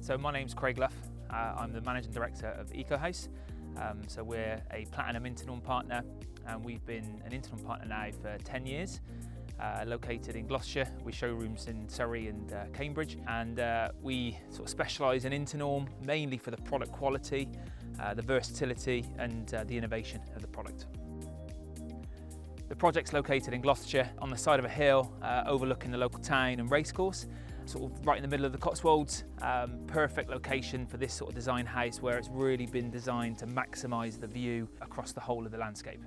So my name's Craig Luff. I'm the Managing Director of EcoHouse. So we're a Platinum Internorm partner, and we've been an Internorm partner now for 10 years. Located in Gloucestershire, with showrooms in Surrey and Cambridge, and we sort of specialise in Internorm mainly for the product quality, the versatility and the innovation of the product. The project's located in Gloucestershire on the side of a hill overlooking the local town and racecourse, sort of right in the middle of the Cotswolds. Perfect location for this sort of design house where it's really been designed to maximise the view across the whole of the landscape.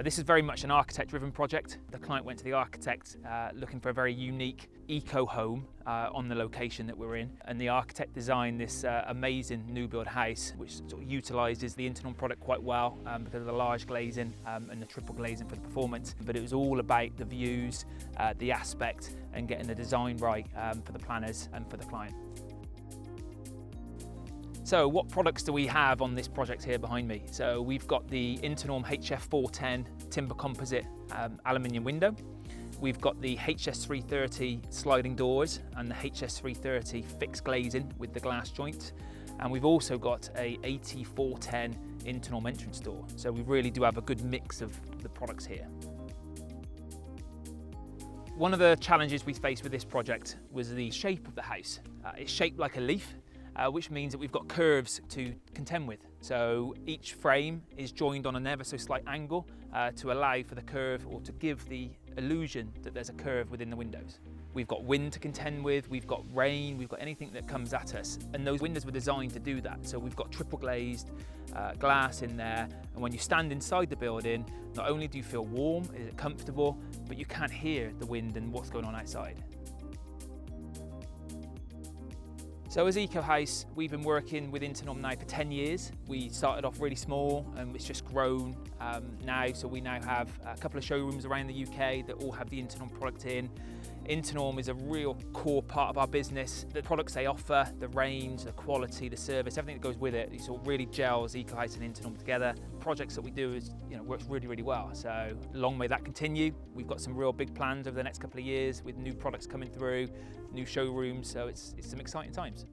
This is very much an architect-driven project. The client went to the architect looking for a very unique eco-home on the location that we're in, and the architect designed this amazing new build house which sort of utilises the Internorm product quite well because of the large glazing and the triple glazing for the performance. But it was all about the views, the aspect, and getting the design right for the planners and for the client. So what products do we have on this project here behind me? So we've got the Internorm HF410 timber composite aluminium window. We've got the HS330 sliding doors and the HS330 fixed glazing with the glass joint. And we've also got a AT410 Internorm entrance door. So we really do have a good mix of the products here. One of the challenges we faced with this project was the shape of the house. It's shaped like a leaf, which means that we've got curves to contend with. So each frame is joined on an ever so slight angle to allow for the curve, or to give the illusion that there's a curve within the windows. We've got wind to contend with, we've got rain, we've got anything that comes at us, and those windows were designed to do that. So we've got triple glazed glass in there, and when you stand inside the building, not only do you feel warm, is it comfortable, but you can't hear the wind and what's going on outside. So as EcoHouse, we've been working with Internorm now for 10 years. We started off really small and it's just grown now. So we now have a couple of showrooms around the UK that all have the Internorm product in. Internorm is a real core part of our business. The products they offer, the range, the quality, the service, everything that goes with it, it sort of really gels EcoHouse and Internorm together. Projects that we do is, works really, really well. So long may that continue. We've got some real big plans over the next couple of years with new products coming through, new showrooms. So it's some exciting times.